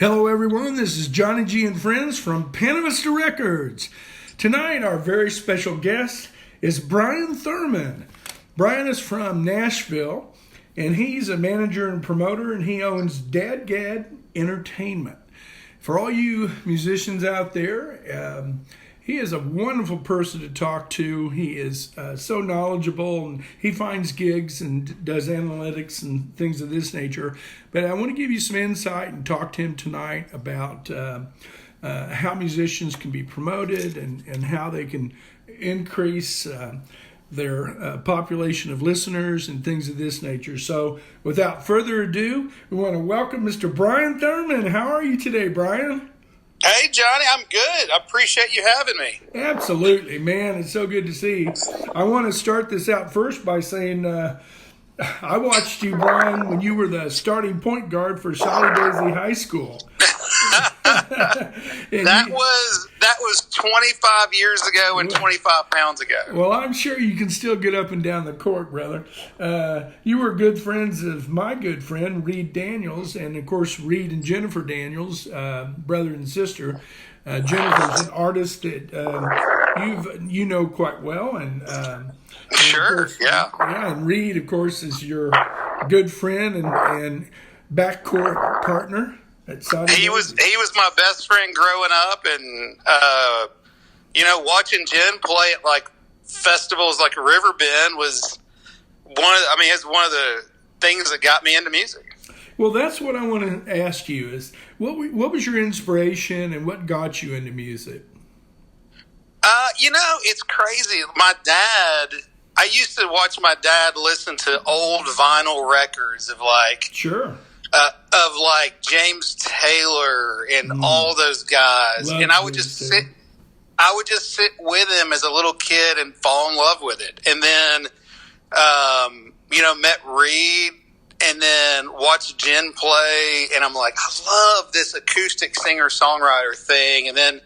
Hello everyone, this is Johnny G and Friends from Panavista Records. Tonight our very special guest is Brian Thurman. Brian is from Nashville and he's a manager and promoter and he owns Dad Gad Entertainment. For all you musicians out there, he is a wonderful person to talk to. He is so knowledgeable and he finds gigs and does analytics and things of this nature. But I want to give you some insight and talk to him tonight about how musicians can be promoted and how they can increase their population of listeners and things of this nature. So without further ado, we want to welcome Mr. Brian Thurman. How are you today, Brian? Hey, Johnny, I'm good. I appreciate you having me. Absolutely, man. It's so good to see you. I want to start this out first by saying I watched you, Brian, when you were the starting point guard for Solid Daisy High School. that was 25 years ago and 25 pounds ago. Well, I'm sure you can still get up and down the court, brother. You were good friends of my good friend, Reed Daniels, and, of course, Reed and Jennifer Daniels, brother and sister. Jennifer's an artist that you know quite well. And sure, course, yeah. Yeah, and Reed, of course, is your good friend and backcourt partner. He was my best friend growing up, and watching Jen play at like festivals like Riverbend was it's one of the things that got me into music. Well, that's what I want to ask you is what was your inspiration and what got you into music? It's crazy. My dad, I used to watch my dad listen to old vinyl records of James Taylor and all those guys. And I would just sit with him as a little kid and fall in love with it. And then, met Reed and then watched Jen play. And I'm like, I love this acoustic singer-songwriter thing. And then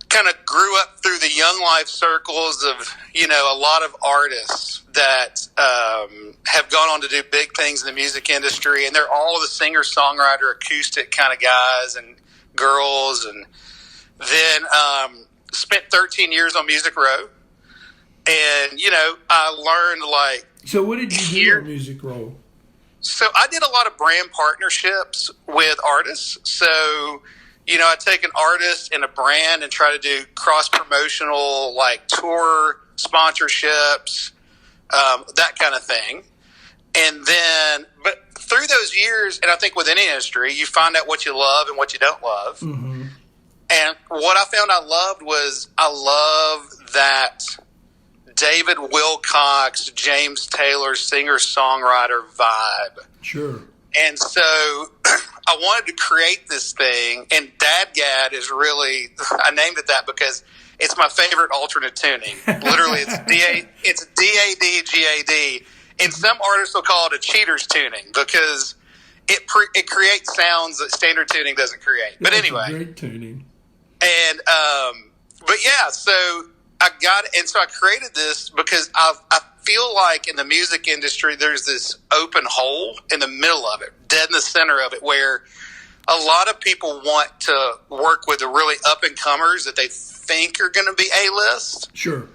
kind of grew up through the Young Life circles of, a lot of artists that have gone on to do big things in the music industry, and they're all the singer-songwriter acoustic kind of guys and girls. And then spent 13 years on Music Row, and I learned So what did you do on Music Row? So I did a lot of brand partnerships with artists. So I take an artist and a brand and try to do cross-promotional tour sponsorships, that kind of thing. And then, but through those years, and I think with any industry, you find out what you love and what you don't love. Mm-hmm. And what I found I love that David Wilcox, James Taylor, singer-songwriter vibe. Sure. And so I wanted to create this thing, and Dad Gad is really, I named it that because it's my favorite alternate tuning. Literally, it's D-A-D-G-A-D. And some artists will call it a cheater's tuning because it creates sounds that standard tuning doesn't create. But anyway. Great tuning. And, so I created this because I feel like in the music industry, there's this open hole in the middle of it, dead in the center of it, where a lot of people want to work with the really up-and-comers that they think are going to be A-list. Sure.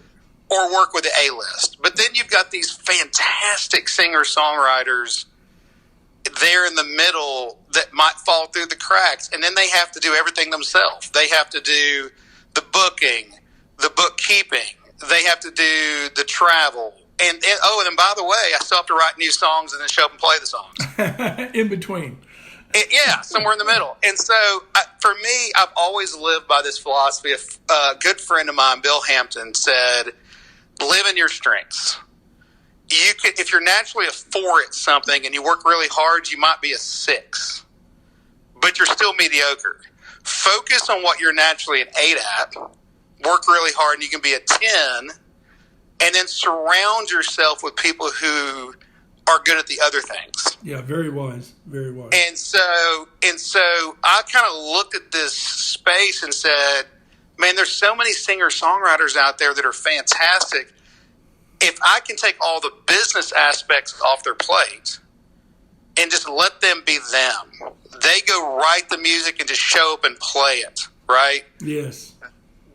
Or work with the A-list. But then you've got these fantastic singer-songwriters there in the middle that might fall through the cracks, and then they have to do everything themselves. They have to do the booking, the bookkeeping. They have to do the travel. And then by the way, I still have to write new songs and then show up and play the songs. In between. Somewhere in the middle. And so for me, I've always lived by this philosophy. A good friend of mine, Bill Hampton, said, live in your strengths. If you're naturally a 4 at something and you work really hard, you might be a 6. But you're still mediocre. Focus on what you're naturally an 8 at. Work really hard and you can be a 10. And then surround yourself with people who are good at the other things. Yeah, very wise, very wise. And so I kind of looked at this space and said, man, there's so many singer-songwriters out there that are fantastic. If I can take all the business aspects off their plate and just let them be them. They go write the music and just show up and play it, right? Yes.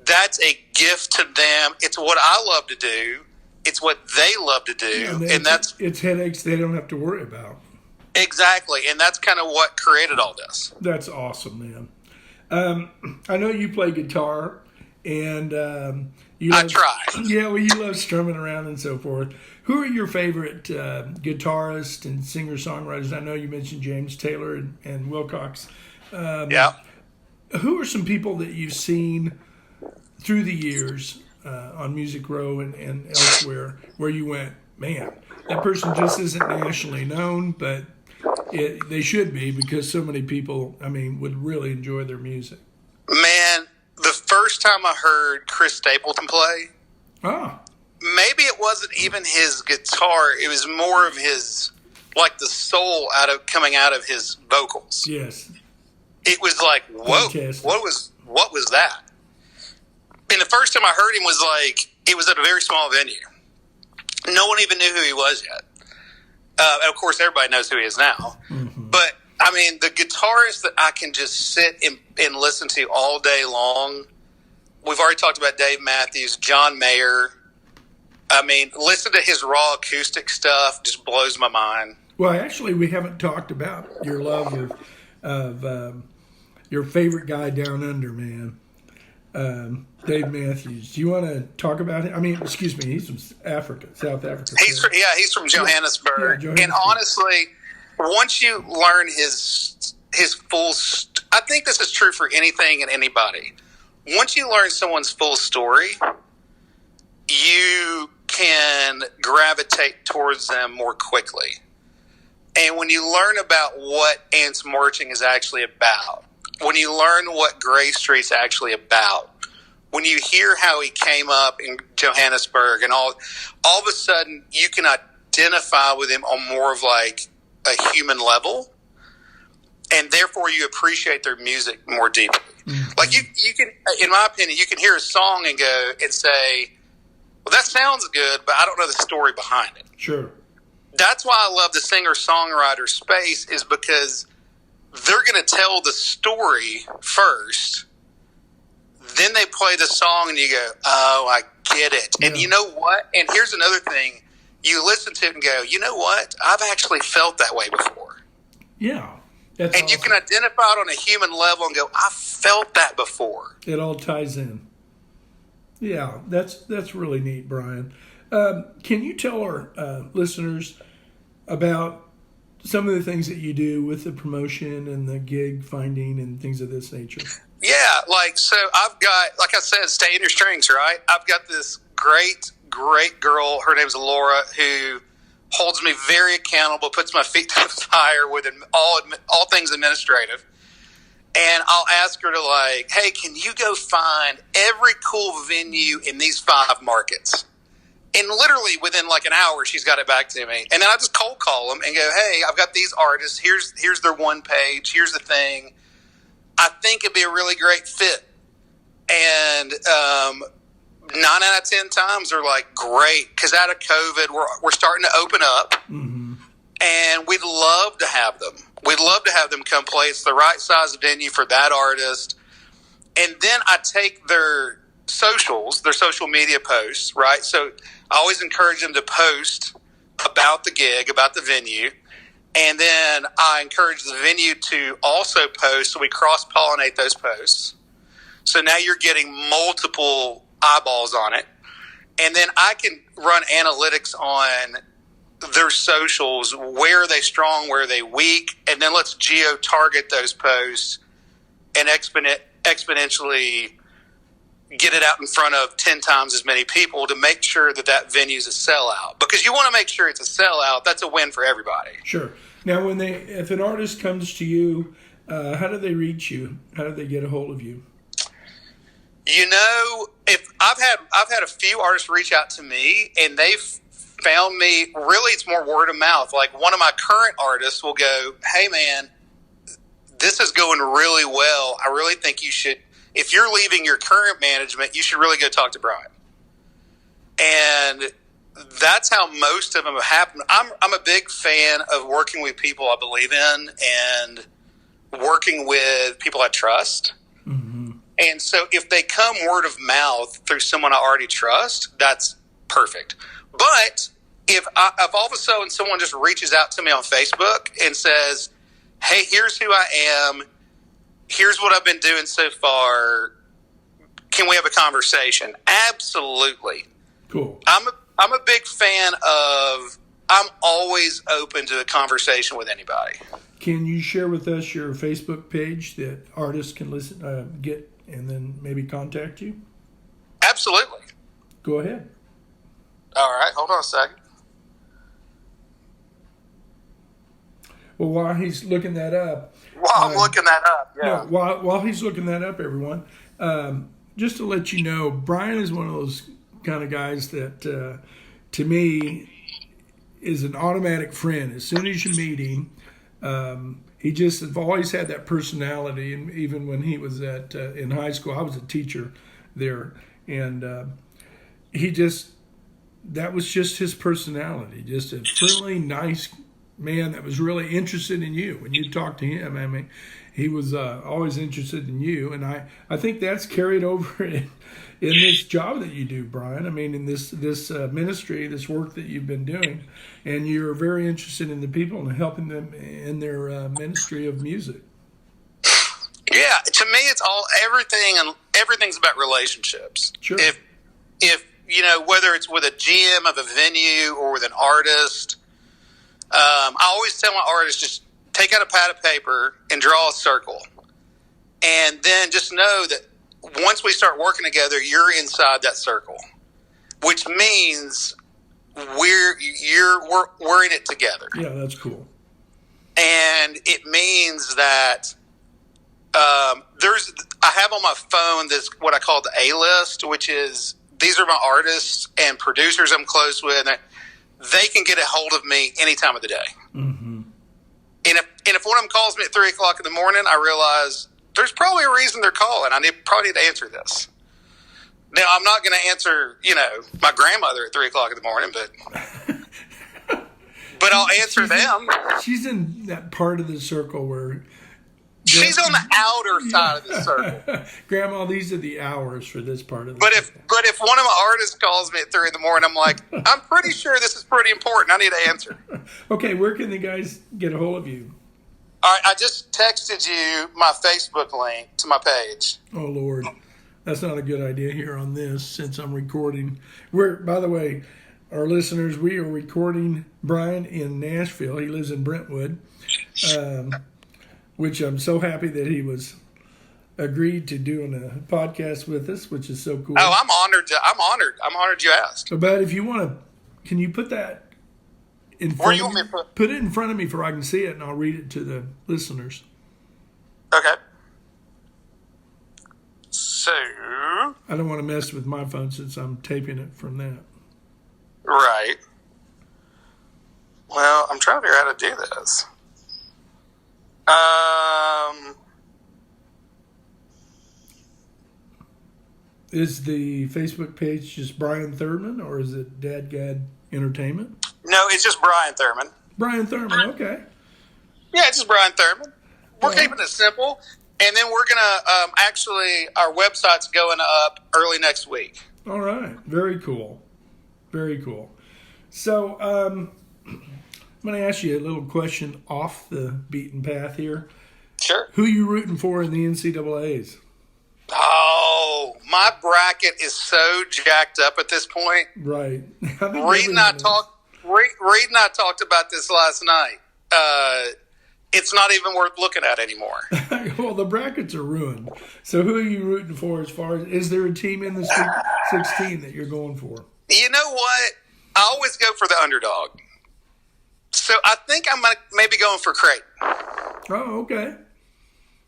That's a gift to them. It's what I love to do. It's what they love to do. Yeah, and that's it's headaches they don't have to worry about. exactly. And that's kind of what created all this. That's awesome, man. I know you play guitar, and I try. Yeah, well, you love strumming around and so forth. Who are your favorite guitarists and singer-songwriters? I know you mentioned James Taylor and Wilcox. Yeah. Who are some people that you've seen through the years on Music Row and elsewhere where you went, man, that person just isn't nationally known, but they should be because so many people, would really enjoy their music? Man, the first time I heard Chris Stapleton play, maybe it wasn't even his guitar. It was more of his, like the soul coming out of his vocals. Yes. It was like, whoa, Fantastic. what was that? And the first time I heard him was like, it was at a very small venue. No one even knew who he was yet. And of course, everybody knows who he is now. Mm-hmm. But, the guitarist that I can just sit and listen to all day long, we've already talked about Dave Matthews, John Mayer. Listen to his raw acoustic stuff just blows my mind. Well, actually, we haven't talked about your love of your favorite guy down under, man. Dave Matthews. Do you want to talk about him? Excuse me, he's from South Africa. He's from Johannesburg. Yeah, Johannesburg. And honestly, once you learn his full, I think this is true for anything and anybody. Once you learn someone's full story, you can gravitate towards them more quickly. And when you learn about what Ants Marching is actually about, when you learn what Gray Street's actually about, when you hear how he came up in Johannesburg and all of a sudden you can identify with him on more of like a human level, and therefore you appreciate their music more deeply. Mm-hmm. Like you can, in my opinion, you can hear a song and go and say, well, that sounds good, but I don't know the story behind it. Sure. That's why I love the singer-songwriter space, is because they're going to tell the story first, then they play the song and you go, oh, I get it. Yeah. And you know what? And here's another thing. You listen to it and go, you know what? I've actually felt that way before. Yeah. That's and awesome. You can identify it on a human level and go, I felt that before. It all ties in. Yeah, that's really neat, Brian. Can you tell our listeners about some of the things that you do with the promotion and the gig finding and things of this nature? Yeah, so I've got, like I said, stay in your strings, right? I've got this great girl. Her name's Laura, who holds me very accountable, puts my feet to the fire with all things administrative. And I'll ask her to hey, can you go find every cool venue in these 5 markets? And literally within an hour, she's got it back to me. And then I just cold call them and go, hey, I've got these artists. Here's their one page. Here's the thing. I think it'd be a really great fit. And 9 out of 10 times they're great, because out of COVID, we're starting to open up. Mm-hmm. And we'd love to have them. We'd love to have them come play. It's the right size venue for that artist. And then I take their socials, their social media posts, right? So I always encourage them to post about the gig, about the venue. And then I encourage the venue to also post, so we cross-pollinate those posts. So now you're getting multiple eyeballs on it. And then I can run analytics on their socials. Where are they strong? Where are they weak? And then let's geo-target those posts and exponentially get it out in front of 10 times as many people to make sure that venue's a sellout. Because you want to make sure it's a sellout. That's a win for everybody. Sure. Now, if an artist comes to you, how do they reach you? How do they get a hold of you? If I've had a few artists reach out to me, and they've found me. Really, it's more word of mouth. One of my current artists will go, "Hey, man, this is going really well. I really think you should. If you're leaving your current management, you should really go talk to Brian." And that's how most of them have happened. I'm a big fan of working with people I believe in and working with people I trust. Mm-hmm. And so if they come word of mouth through someone I already trust, that's perfect. But if all of a sudden someone just reaches out to me on Facebook and says, hey, here's who I am, here's what I've been doing so far, can we have a conversation? Absolutely. Cool. I'm a big fan of, I'm always open to a conversation with anybody. Can you share with us your Facebook page that artists can get and then maybe contact you? Absolutely. Go ahead. All right, hold on a second. Well, while he's looking that up. While I'm looking that up, yeah. No, while he's looking that up, everyone, just to let you know, Brian is one of those kind of guys that, to me, is an automatic friend. As soon as you meet him, he just has always had that personality. And even when he was in high school, I was a teacher there, and that was just his personality, just a friendly, nice man that was really interested in you. When you talk to him, I mean, he was always interested in you, and I think that's carried over in this job that you do, Brian. I mean, in this ministry, this work that you've been doing, and you're very interested in the people and helping them in their ministry of music. Yeah, to me, it's everything's about relationships. Sure. If you know, whether it's with a GM of a venue or with an artist, I always tell my artists, just take out a pad of paper and draw a circle. And then just know that once we start working together, you're inside that circle, which means we're in it together. Yeah, that's cool. And it means that I have on my phone this, what I call the A-list, which is, these are my artists and producers I'm close with. And they can get a hold of me any time of the day. Mm-hmm. And if one of them calls me at 3 o'clock in the morning, I realize there's probably a reason they're calling. Probably need to answer this. Now, I'm not going to answer, my grandmother at 3 o'clock in the morning, but I'll answer them. She's in that part of the circle where she's on the outer side of the circle. Grandma, these are the hours for this part of the circle. But if one of my artists calls me at 3 in the morning, I'm like, I'm pretty sure this is pretty important. I need to answer. Okay, where can the guys get a hold of you? All right, I just texted you my Facebook link to my page. Oh, Lord. That's not a good idea here on this since I'm recording. By the way, our listeners, we are recording Brian in Nashville. He lives in Brentwood, which I'm so happy that he was agreed to doing a podcast with us, which is so cool. Oh, I'm honored. I'm honored you asked. But if you want to, can you put that in front Where do you want me to put it in front of me so I can see it, and I'll read it to the listeners. Okay. So, I don't want to mess with my phone since I'm taping it from that. Right. Well, I'm trying to figure out how to do this. Is the Facebook page just Brian Thurman, or is it Dadgad Entertainment? No, it's just Brian Thurman. Brian Thurman, okay. Yeah, it's just Brian Thurman. We're keeping it simple. And then we're going to, actually, our website's going up early next week. All right. Very cool. Very cool. So, I'm going to ask you a little question off the beaten path here. Sure. Who are you rooting for in the NCAAs? Oh, my bracket is so jacked up at this point. Right. Reed and I talked about this last night. It's not even worth looking at anymore. Well, the brackets are ruined. So who are you rooting for as far as, is there a team in the Sweet 16 that you're going for? You know what? I always go for the underdog. So I think I'm maybe going for Creighton. Oh, okay.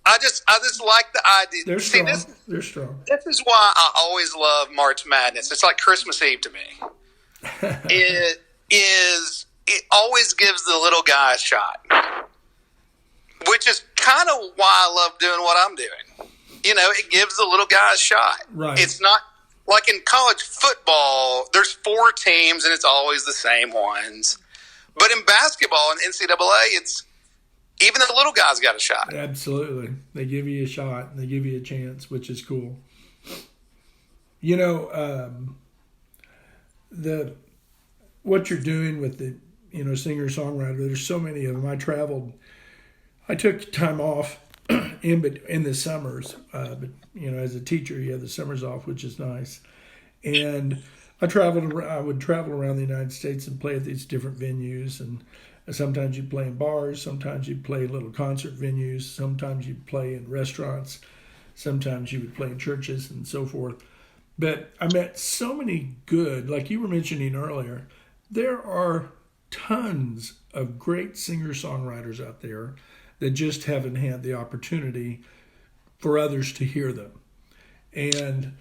I just like the idea. They're strong. They're strong. This is why I always love March Madness. It's like Christmas Eve to me. It always gives the little guy a shot. Which is kind of why I love doing what I'm doing. It gives the little guy a shot. Right. It's not like in college football, there's 4 teams and it's always the same ones. But in basketball and NCAA, it's even the little guys got a shot. Absolutely. They give you a shot and they give you a chance, which is cool. You know, what you're doing with the, singer-songwriter, there's so many of them. I took time off in the summers, but as a teacher, you have the summers off, which is nice. And I would travel around the United States and play at these different venues. And sometimes you'd play in bars, sometimes you'd play in little concert venues, sometimes you'd play in restaurants, sometimes you would play in churches and so forth. But I met so many good, like you were mentioning earlier, there are tons of great singer-songwriters out there that just haven't had the opportunity for others to hear them. And,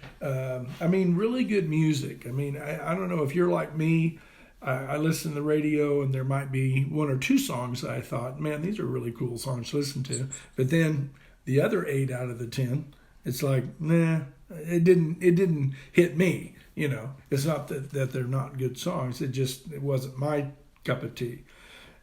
really good music. I don't know if you're like me. I listen to the radio and there might be 1 or 2 songs that I thought, man, these are really cool songs to listen to. But then the other 8 out of the 10, it's like, nah, it didn't hit me. It's not that they're not good songs. It wasn't my cup of tea.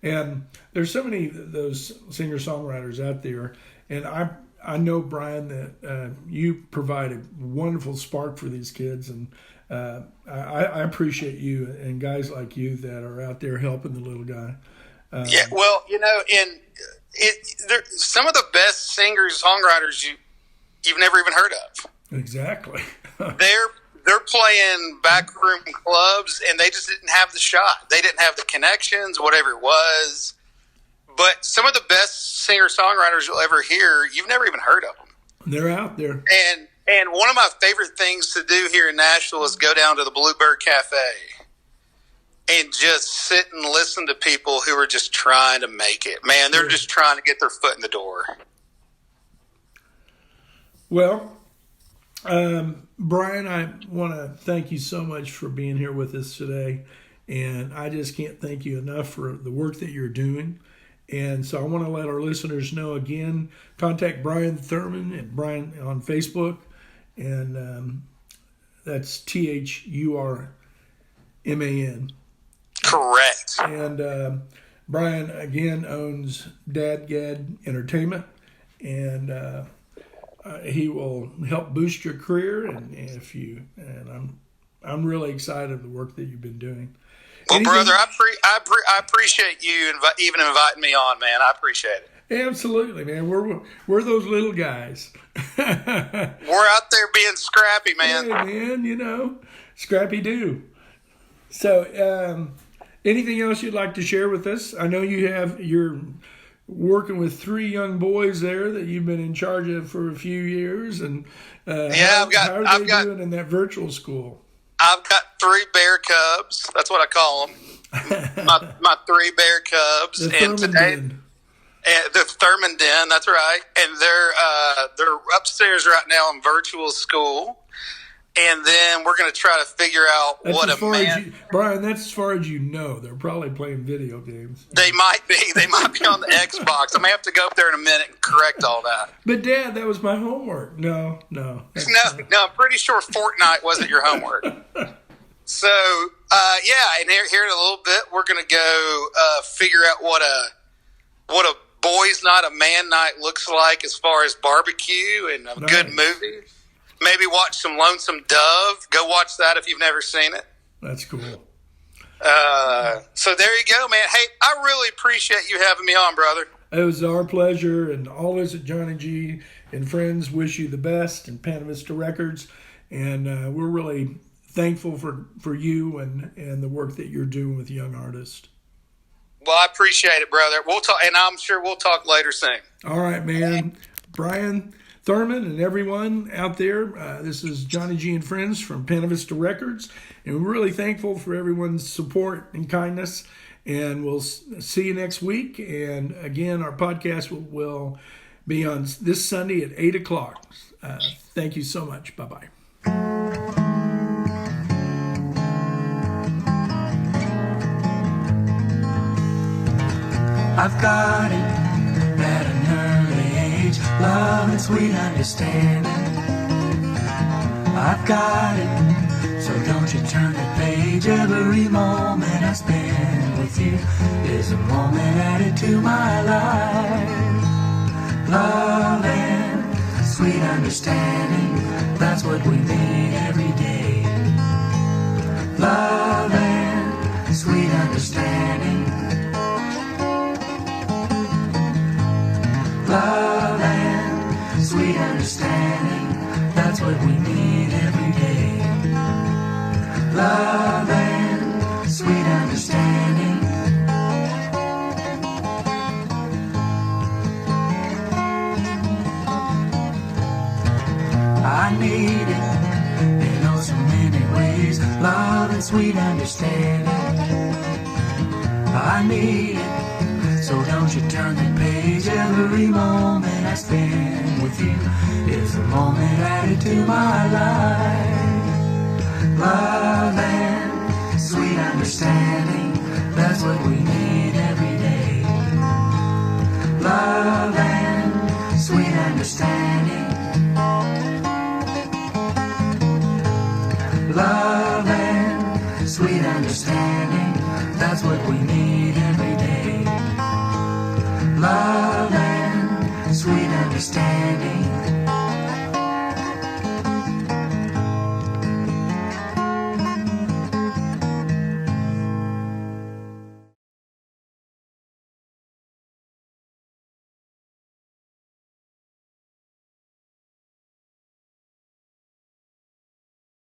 And there's so many of those singer-songwriters out there. And I know, Brian, that you provide a wonderful spark for these kids. And I appreciate you and guys like you that are out there helping the little guy. Yeah, well, some of the best singers-songwriters you've never even heard of. Exactly. They're playing backroom clubs, and they just didn't have the shot. They didn't have the connections, whatever it was. But some of the best singer-songwriters you'll ever hear, you've never even heard of them. They're out there. And one of my favorite things to do here in Nashville is go down to the Bluebird Cafe and just sit and listen to people who are just trying to make it. Man, they're just trying to get their foot in the door. Well, Brian, I want to thank you so much for being here with us today. And I just can't thank you enough for the work that you're doing. And so I want to let our listeners know again, contact Brian Thurman and Brian on Facebook. And that's THURMAN. Correct. And Brian, again, owns Dad Gad Entertainment. And he will help boost your career, and I'm really excited of the work that you've been doing. Well, brother, I appreciate you even inviting me on, man. I appreciate it. Absolutely, man. We're those little guys. We're out there being scrappy, man. Hey, man, scrappy do. So, anything else you'd like to share with us? I know you're working with 3 young boys there that you've been in charge of for a few years, and how are they doing in that virtual school? I've got 3 bear cubs. That's what I call them. my 3 bear cubs, and today, the Thurman Den. That's right, and they're upstairs right now in virtual school. And then we're going to try to figure out Brian, that's as far as you know. They're probably playing video games. They might be. They might be on the Xbox. I may have to go up there in a minute and correct all that. But, Dad, that was my homework. No. No, I'm pretty sure Fortnite wasn't your homework. So, and here in a little bit, we're going to go figure out what a boys' night, a man night looks like as far as barbecue and a good movie. Maybe watch some Lonesome Dove. Go watch that if you've never seen it. That's cool. So there you go, man. Hey, I really appreciate you having me on, brother. It was our pleasure, and all of us at Jonny G and friends wish you the best in Pana Vista Records, and we're really thankful for you and the work that you're doing with young artists. Well, I appreciate it, brother. We'll talk, and I'm sure we'll talk later soon. All right, man. Brian Thurman and everyone out there, this is Jonny G and friends from Pana Vista Records, and we're really thankful for everyone's support and kindness, and we'll see you next week. And again, our podcast will be on this Sunday at 8 o'clock. Thank you so much. Bye-bye. I've got it at an early age, love and sweet understanding. I've got it So don't you turn the page. Every moment I spend with you is a moment added to my life. Love and sweet understanding, that's what we need every day. Love and sweet understanding. Love and sweet understanding, that's what we need every day. Love and sweet understanding. I need it in oh so many ways. Love and sweet understanding. I need it, so don't you turn the page. Every moment I spend with you is a moment added to my life. Love and sweet understanding, that's what we need every day. Love and sweet understanding. Love and sweet understanding, that's what we need.